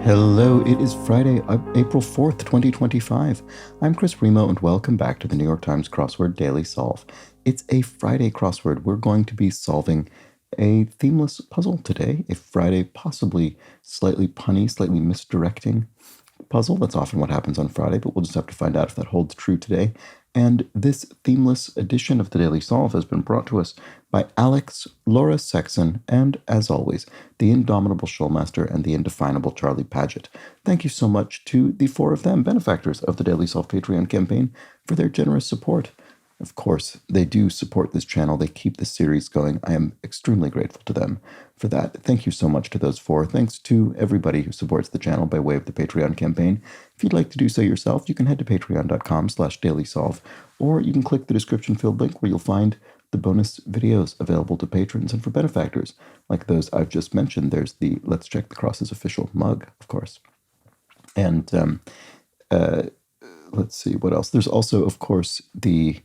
Hello, it is Friday, April 4th, 2025. I'm Chris Remo, and welcome back to the New York Times Crossword Daily Solve. It's a Friday crossword. We're going to be solving a themeless puzzle today, a Friday, possibly slightly punny, slightly misdirecting puzzle. That's often what happens on Friday, but we'll just have to find out if that holds true today. And this themeless edition of the Daily Solve has been brought to us by Alex, Laura Sexton, and, as always, the indomitable Showmaster and the indefinable Charlie Paget. Thank you so much to the four of them, benefactors of the Daily Solve Patreon campaign, for their generous support. Of course, they do support this channel. They keep the series going. I am extremely grateful to them for that. Thank you so much to those four. Thanks to everybody who supports the channel by way of the Patreon campaign. If you'd like to do so yourself, you can head to patreon.com/dailysolve, or you can click the description field link where you'll find the bonus videos available to patrons and for benefactors, like those I've just mentioned. There's the Let's Check the Crosses official mug, of course. And let's see what else. There's also, of course, the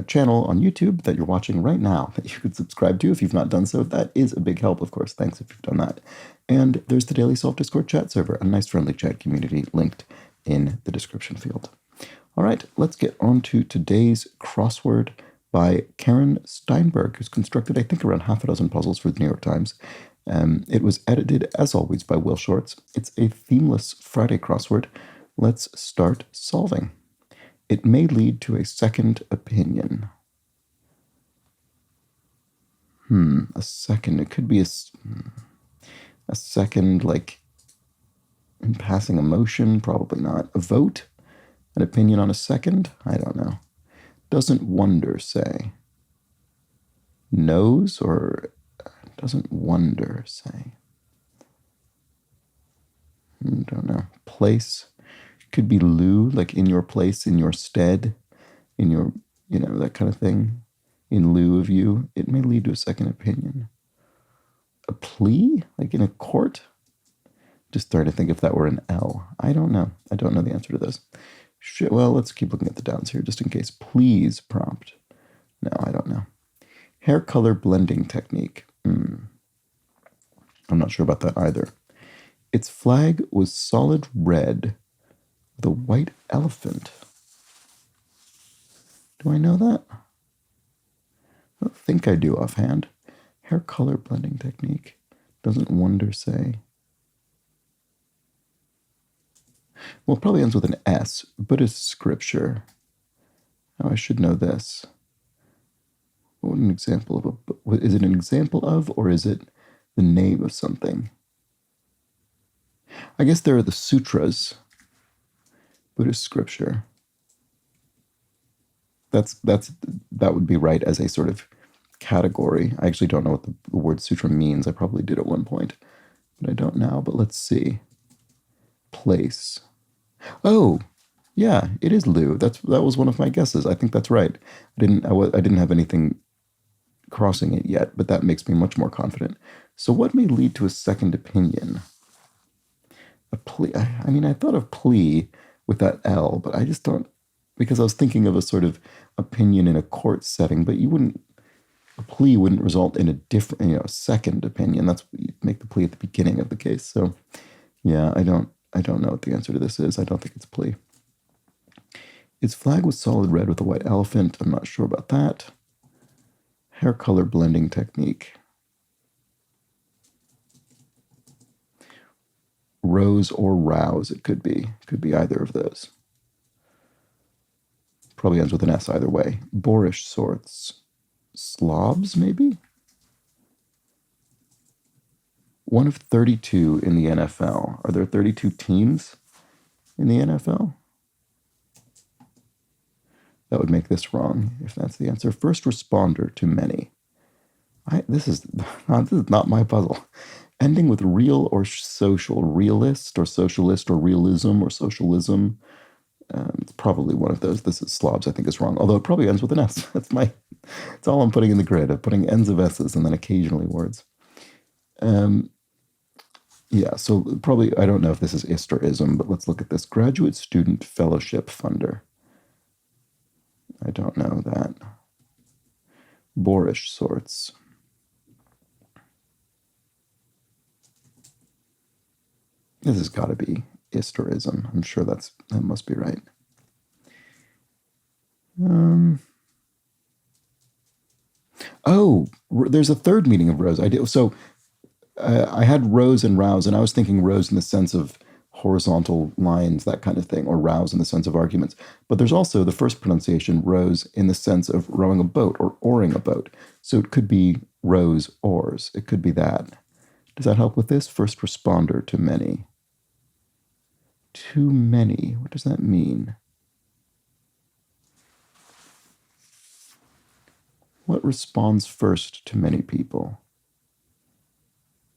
channel on YouTube that you're watching right now that you could subscribe to if you've not done so. That is a big help, of course. Thanks if you've done that. And there's the Daily Solve Discord chat server, a nice friendly chat community linked in the description field. All right, let's get on to today's crossword by Karen Steinberg, who's constructed, I think, around half a dozen puzzles for the New York Times. It was edited, as always, by Will Shorts. It's a themeless Friday crossword. Let's start solving. It may lead to a second opinion. A second. It could be a second, like in passing a motion. Probably not. A vote? An opinion on a second? I don't know. Doesn't wonder say. Knows or doesn't wonder say. Don't know. Place. Could be lieu, like in your place, in your stead, in your, that kind of thing. In lieu of you. It may lead to a second opinion. A plea, like in a court? Just trying to think if that were an L. I don't know. I don't know the answer to this. Well, let's keep looking at the downs here just in case. Please prompt. No, I don't know. Hair color blending technique. I'm not sure about that either. Its flag was solid red with a white elephant. Do I know that? I don't think I do offhand. Hair color blending technique. Doesn't wonder say. Well, it probably ends with an S. Buddhist scripture. Oh, I should know this. What an example of is it an example of, or is it the name of something? I guess there are the sutras. Buddhist scripture. That would be right as a sort of category. I actually don't know what the word sutra means. I probably did at one point, but I don't now. But let's see. Place. Oh, yeah, it is lieu. That was one of my guesses. I think that's right. I didn't have anything crossing it yet, but that makes me much more confident. So what may lead to a second opinion? A plea. I mean, I thought of plea with that L, but I just don't, because I was thinking of a sort of opinion in a court setting, but a plea wouldn't result in a different, second opinion. That's what you make the plea at the beginning of the case. So yeah, I don't know what the answer to this is. I don't think it's plea. Its flag was solid red with a white elephant. I'm not sure about that. Hair color blending technique. Rose or rouse, it could be. Could be either of those. Probably ends with an S either way. Boorish sorts. Slobs, maybe? 1 of 32 in the NFL. Are there 32 teams in the NFL? That would make this wrong, if that's the answer. First responder to many. This is not my puzzle. Ending with real or social. Realist or socialist or realism or socialism. It's probably one of those. This is slobs, I think, is wrong. Although it probably ends with an S. It's all I'm putting in the grid. I'm putting ends of S's and then occasionally words. Yeah, so probably, I don't know if this is ist or ism, but let's look at this. Graduate Student Fellowship Funder. I don't know that. Boorish sorts. This has got to be istorism. I'm sure that must be right. Oh, there's a third meaning of rose. I did so. I had rose and rouse, and I was thinking rose in the sense of horizontal lines, that kind of thing, or rouse in the sense of arguments. But there's also the first pronunciation, rose, in the sense of rowing a boat or oaring a boat. So it could be rows, oars. It could be that. Does that help with this? First responder to many. Too many. What does that mean? What responds first to many people?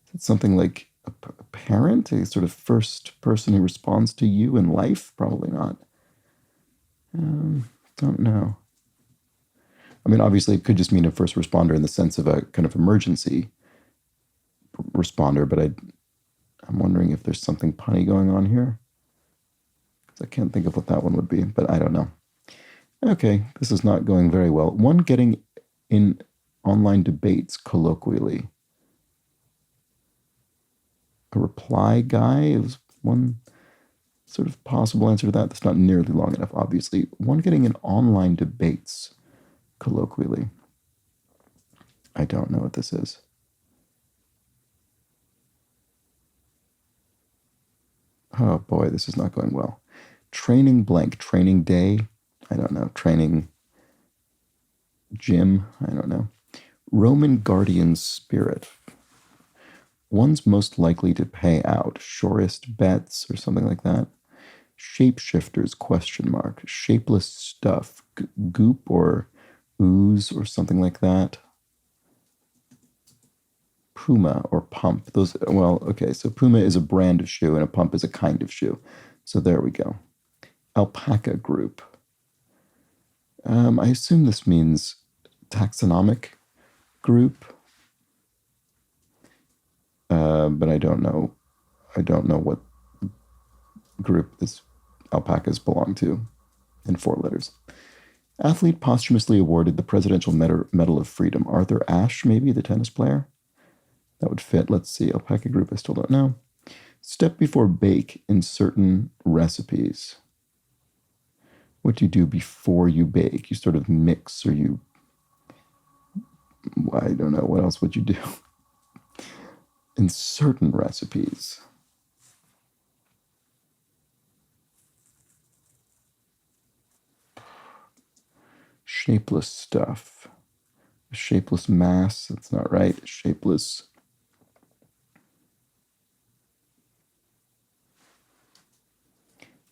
Is it something like a parent, a sort of first person who responds to you in life? Probably not. Don't know. I mean, obviously, it could just mean a first responder in the sense of a kind of emergency responder, but I'm wondering if there's something punny going on here. I can't think of what that one would be, but I don't know. Okay, this is not going very well. One getting in online debates colloquially. A reply guy is one sort of possible answer to that. That's not nearly long enough, obviously. One getting in online debates colloquially. I don't know what this is. Oh boy, this is not going well. Training blank, training day. I don't know. Training gym. I don't know. Roman guardian spirit. One's most likely to pay out. Surest bets or something like that. Shapeshifters, question mark. Shapeless stuff. Goop or ooze or something like that. Puma or pump. Those, well, okay, so Puma is a brand of shoe and a pump is a kind of shoe. So there we go. Alpaca group. I assume this means taxonomic group, but I don't know. I don't know what group this alpacas belong to in 4 letters. Athlete posthumously awarded the Presidential Medal of Freedom. Arthur Ashe, maybe, the tennis player? That would fit. Let's see. Alpaca group, I still don't know. Step before bake in certain recipes. What do you do before you bake? You sort of mix, or you... I don't know. What else would you do? In certain recipes. Shapeless stuff. Shapeless mass. That's not right. Shapeless...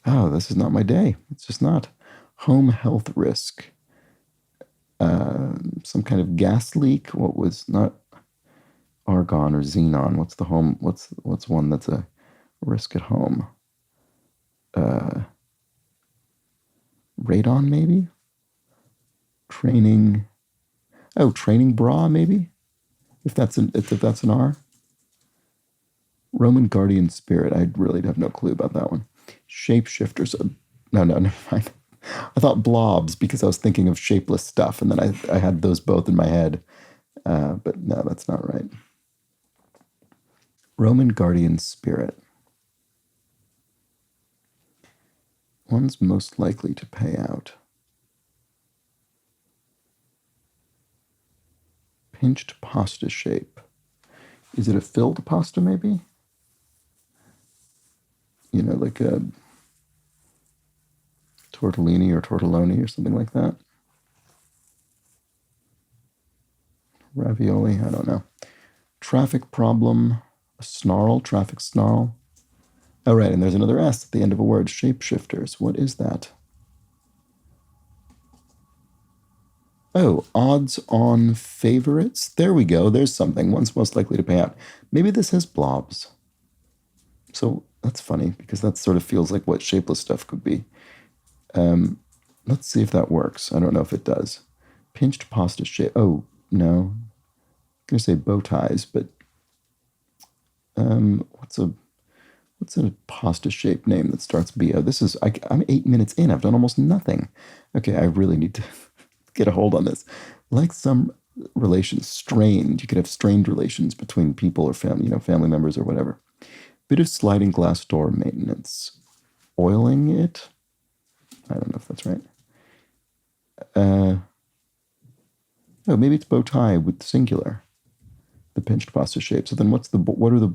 Oh, this is not my day. It's just not. Home health risk. Some kind of gas leak. What was not argon or xenon? What's the home? What's one that's a risk at home? Radon, maybe. Training. Oh, training bra, maybe. If that's an R. Roman guardian spirit. I really have no clue about that one. Shapeshifters. No, never mind. I thought blobs because I was thinking of shapeless stuff, and then I had those both in my head. But no, that's not right. Roman guardian spirit. One's most likely to pay out. Pinched pasta shape. Is it a filled pasta, maybe? You know, like a tortellini or tortelloni or something like that. Ravioli, I don't know. Traffic problem, a snarl, traffic snarl. Oh, right, and there's another S at the end of a word, shapeshifters. What is that? Oh, odds on favorites. There we go. There's something. One's most likely to pay out. Maybe this is blobs. So that's funny because that sort of feels like what shapeless stuff could be. Let's see if that works. I don't know if it does. Pinched pasta shape. Oh, no. I'm going to say bow ties, but what's a pasta shape name that starts B? Oh, this is, I'm 8 minutes in. I've done almost nothing. Okay, I really need to get a hold on this. Like some relations, strained. You could have strained relations between people or family, family members or whatever. Bit of sliding glass door maintenance. Oiling it? I don't know if that's right. Oh, maybe it's bow tie with singular. The pinched pasta shape. So then what are the,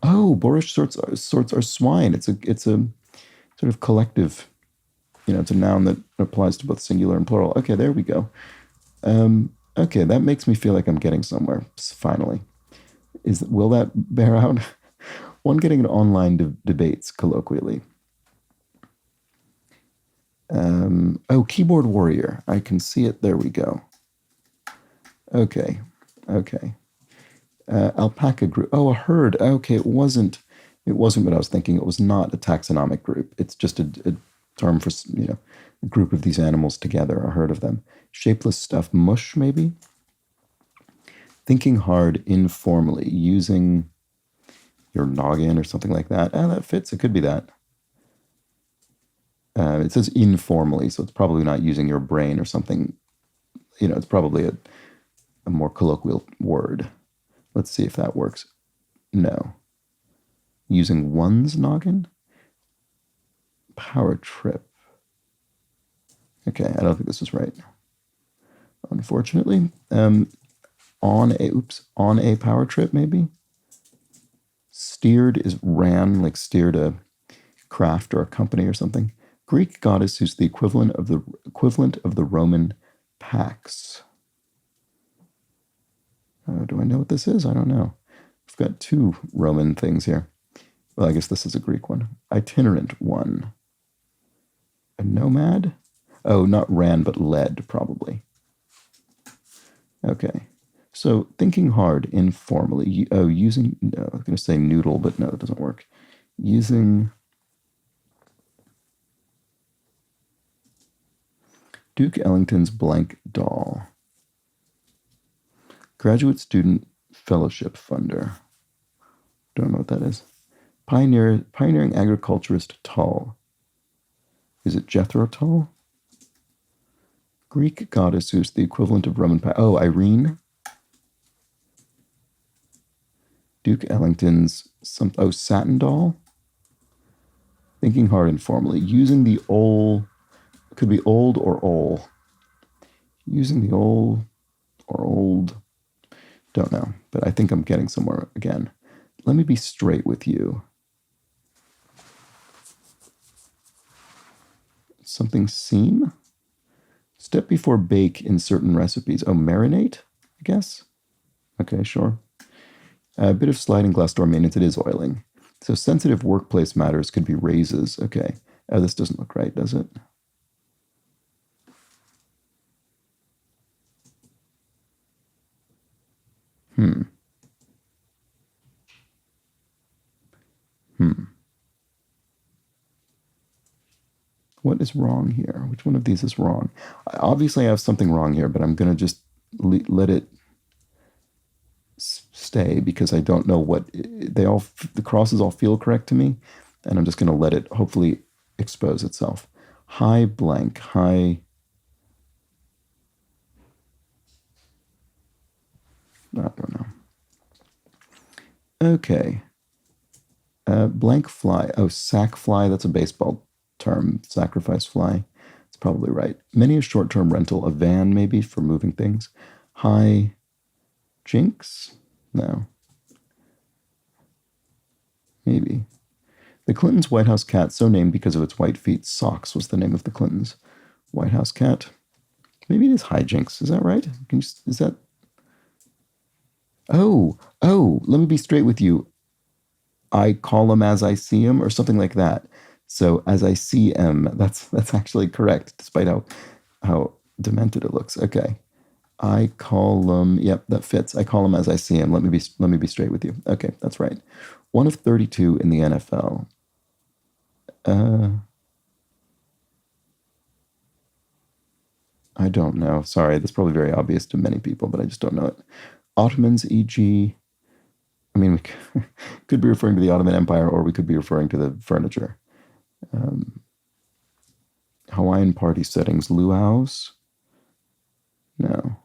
oh, boorish sorts are swine. It's a sort of collective, it's a noun that applies to both singular and plural. Okay, there we go. Okay, that makes me feel like I'm getting somewhere, finally. Will that bear out? One getting into online debates, colloquially. Oh, keyboard warrior. I can see it. There we go. Okay. Alpaca group. Oh, a herd. Okay, it wasn't what I was thinking. It was not a taxonomic group. It's just a term for, a group of these animals together, a herd of them. Shapeless stuff. Mush, maybe? Thinking hard informally, using your noggin or something like that. That fits. It could be that. It says informally, so it's probably not using your brain or something. It's probably a more colloquial word. Let's see if that works. No. Using one's noggin? Power trip. Okay, I don't think this is right. Unfortunately. On a power trip, maybe? Steered is ran, like steered a craft or a company or something. Greek goddess who's the equivalent of the Roman Pax. Do I know what this is? I don't know. I've got two Roman things here. Well, I guess this is a Greek one. Itinerant one. A nomad? Oh, not ran, but led, probably. Okay. So thinking hard informally. Oh, using, no, I was going to say noodle, but no, it doesn't work. Using Duke Ellington's blank doll. Graduate student fellowship funder. Don't know what that is. Pioneering agriculturist Tull. Is it Jethro Tull? Greek goddess who's the equivalent of Roman. Oh, Irene. Duke Ellington's satin doll. Thinking hard informally. Using the old. Could be old or ol. Using the old or old. Don't know, but I think I'm getting somewhere again. Let me be straight with you. Something seam? Step before bake in certain recipes. Oh, marinate, I guess? Okay, sure. A bit of sliding glass door maintenance. It is oiling. So sensitive workplace matters could be raises. Okay. Oh, this doesn't look right, does it? What is wrong here? Which one of these is wrong? Obviously, I have something wrong here, but I'm going to just let it stay because I don't know what the crosses all feel correct to me, and I'm just going to let it hopefully expose itself. High blank, high. I don't know. Okay. Blank fly. Oh, sack fly. That's a baseball term. Sacrifice fly. It's probably right. Many a short-term rental. A van, maybe, for moving things. High jinx? No. Maybe. The Clintons' White House cat, so named because of its white feet. Socks was the name of the Clintons' White House cat. Maybe it is hijinks. Is that right? Is that... Oh, let me be straight with you. I call him as I see him, or something like that. So as I see him, that's actually correct, despite how demented it looks. Okay, I call him. Yep, that fits. I call him as I see him. Let me be straight with you. Okay, that's right. 1 of 32 in the NFL. I don't know. Sorry, that's probably very obvious to many people, but I just don't know it. Ottomans, e.g. I mean, we could be referring to the Ottoman Empire, or we could be referring to the furniture. Hawaiian party settings, luau's? No.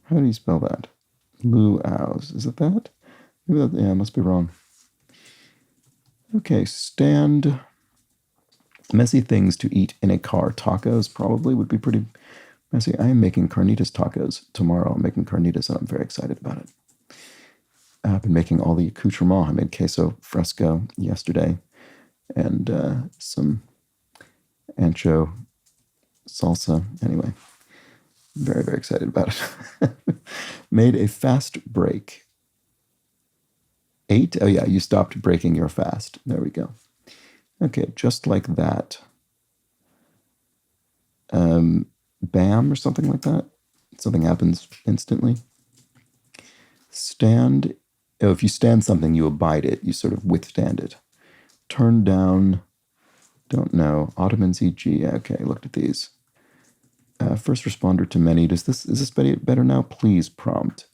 How do you spell that? Luau's. Is it that? Maybe that, yeah, I must be wrong. Okay, stand. Messy things to eat in a car. Tacos probably would be pretty messy. I am making carnitas tacos tomorrow. I'm making carnitas and I'm very excited about it. I've been making all the accoutrements. I made queso fresco yesterday and some ancho salsa. Anyway, very, very excited about it. Made a fast break. 8? Oh, yeah, you stopped breaking your fast. There we go. Okay, just like that. Bam, or something like that. Something happens instantly. Stand. Oh, if you stand something, you abide it. You sort of withstand it. Turn down. Don't know. Ottomans, e.g. Okay, looked at these. First responder to many. Is this better now? Please prompt.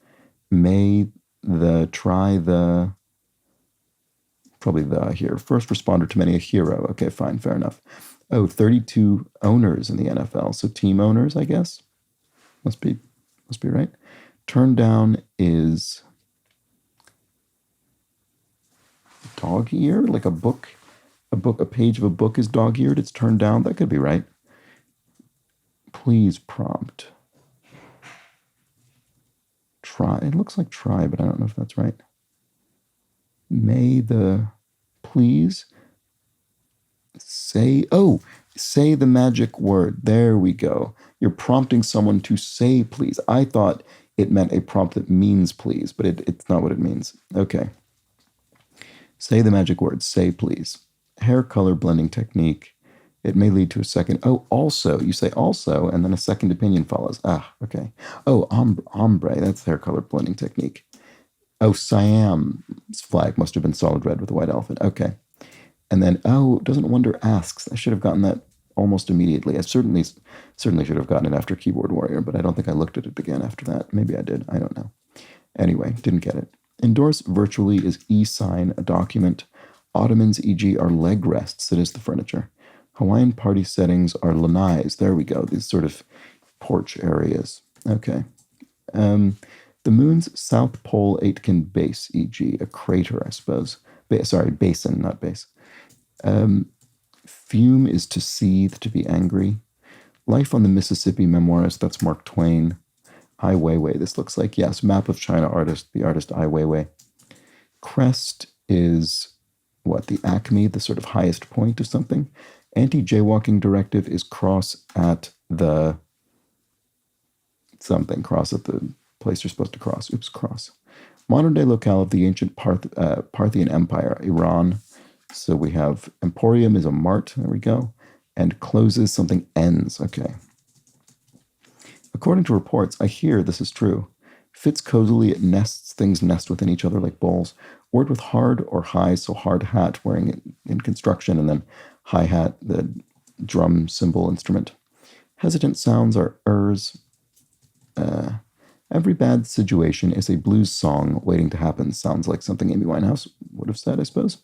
Probably the here. First responder to many, a hero. Okay, fine, fair enough. Oh, 32 owners in the NFL. So team owners, I guess. Must be right. Turn down is dog eared, like a page of a book is dog eared. It's turned down. That could be right. Please prompt. Try. It looks like try, but I don't know if that's right. Please say the magic word. There we go. You're prompting someone to say please. I thought it meant a prompt that means please, but it's not what it means. Okay. Say the magic word. Say please. Hair color blending technique. It may lead to a second. Oh, also. You say also, and then a second opinion follows. Ah, okay. Oh, ombre. That's hair color blending technique. Oh, Siam's flag must have been solid red with a white elephant. Okay. And then, doesn't wonder asks. I should have gotten that almost immediately. I certainly should have gotten it after Keyboard Warrior, but I don't think I looked at it again after that. Maybe I did. I don't know. Anyway, didn't get it. Endorse virtually is e-sign a document. Ottomans, e.g., are leg rests. It is the furniture. Hawaiian party settings are lanais. There we go. These sort of porch areas. Okay. The moon's south pole Aitken base, e.g., a crater, I suppose. Basin, not base. Fume is to seethe, to be angry. Life on the Mississippi memoirist, that's Mark Twain. Ai Weiwei, this looks like, yes, map of China artist, the artist Ai Weiwei. Crest is what, the acme, the sort of highest point of something. Anti-jaywalking directive is cross at the something, cross at the place you're supposed to cross. Oops, cross. Modern day locale of the ancient Parthian Empire, Iran. So we have Emporium is a mart, there we go. And closes, something ends, okay. According to reports, I hear this is true. Fits cozily, it nests, things nest within each other like balls. Word with hard or high, so hard hat, wearing it in construction, and then hi hat, the drum cymbal instrument. Hesitant sounds are ers. Every bad situation is a blues song waiting to happen. Sounds like something Amy Winehouse would have said, I suppose.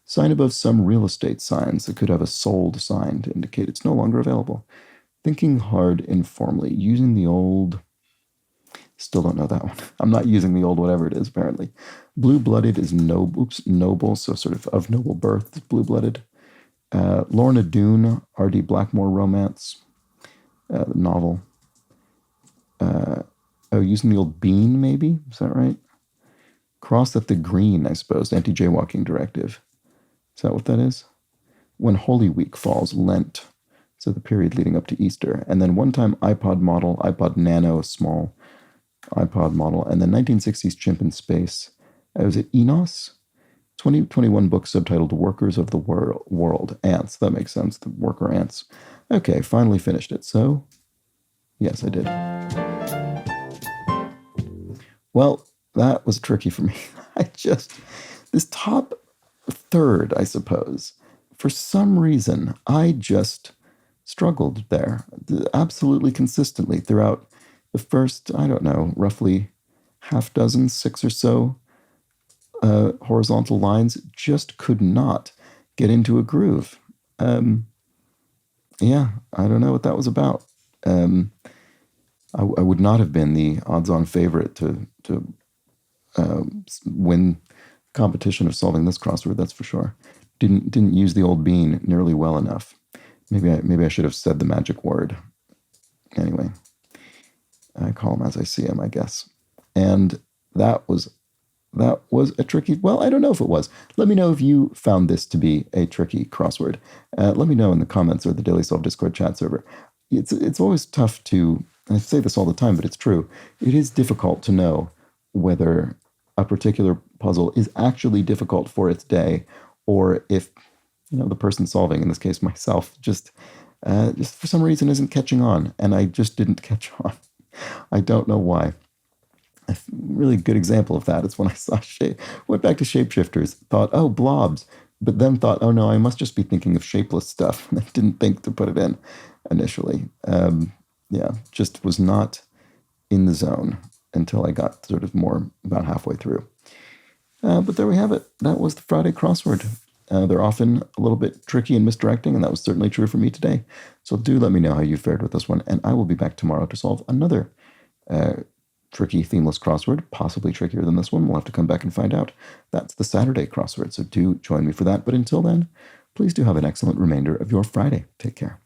Sign above some real estate signs that could have a sold sign to indicate it's no longer available. Thinking hard informally. Using the old... Still don't know that one. I'm not using the old whatever it is, apparently. Blue-blooded is noble, so sort of noble birth, blue-blooded. Lorna Doone, R.D. Blackmore romance, novel. Using the old bean, maybe? Is that right? Cross at the green, I suppose. Anti-jaywalking directive. Is that what that is? When Holy Week falls, Lent. So the period leading up to Easter. And then one time iPod model, iPod Nano, small iPod model. And then 1960s chimp in space. Was it Enos? 2021 book subtitled Workers of the World. Ants. That makes sense. The worker ants. Okay, finally finished it. So, yes, I did. Well, that was tricky for me. This top third, I suppose, for some reason, I just struggled there absolutely consistently throughout the first, I don't know, roughly half dozen, 6 or so horizontal lines, just could not get into a groove. Yeah, I don't know what that was about. I would not have been the odds-on favorite to win competition of solving this crossword, that's for sure. Didn't use the old bean nearly well enough. Maybe I should have said the magic word. Anyway, I call them as I see them, I guess. And that was a tricky. Well, I don't know if it was. Let me know if you found this to be a tricky crossword. Let me know in the comments or the Daily Solve Discord chat server. It's always tough to. I say this all the time, but it's true. It is difficult to know whether a particular puzzle is actually difficult for its day, or if the person solving, in this case myself, just for some reason isn't catching on, and I just didn't catch on. I don't know why. A really good example of that is when I saw went back to shapeshifters, thought, oh, blobs, but then thought, oh no, I must just be thinking of shapeless stuff. I didn't think to put it in initially. Yeah, just was not in the zone until I got sort of more about halfway through. But there we have it. That was the Friday crossword. They're often a little bit tricky and misdirecting, and that was certainly true for me today. So do let me know how you fared with this one, and I will be back tomorrow to solve another tricky themeless crossword, possibly trickier than this one. We'll have to come back and find out. That's the Saturday crossword, so do join me for that. But until then, please do have an excellent remainder of your Friday. Take care.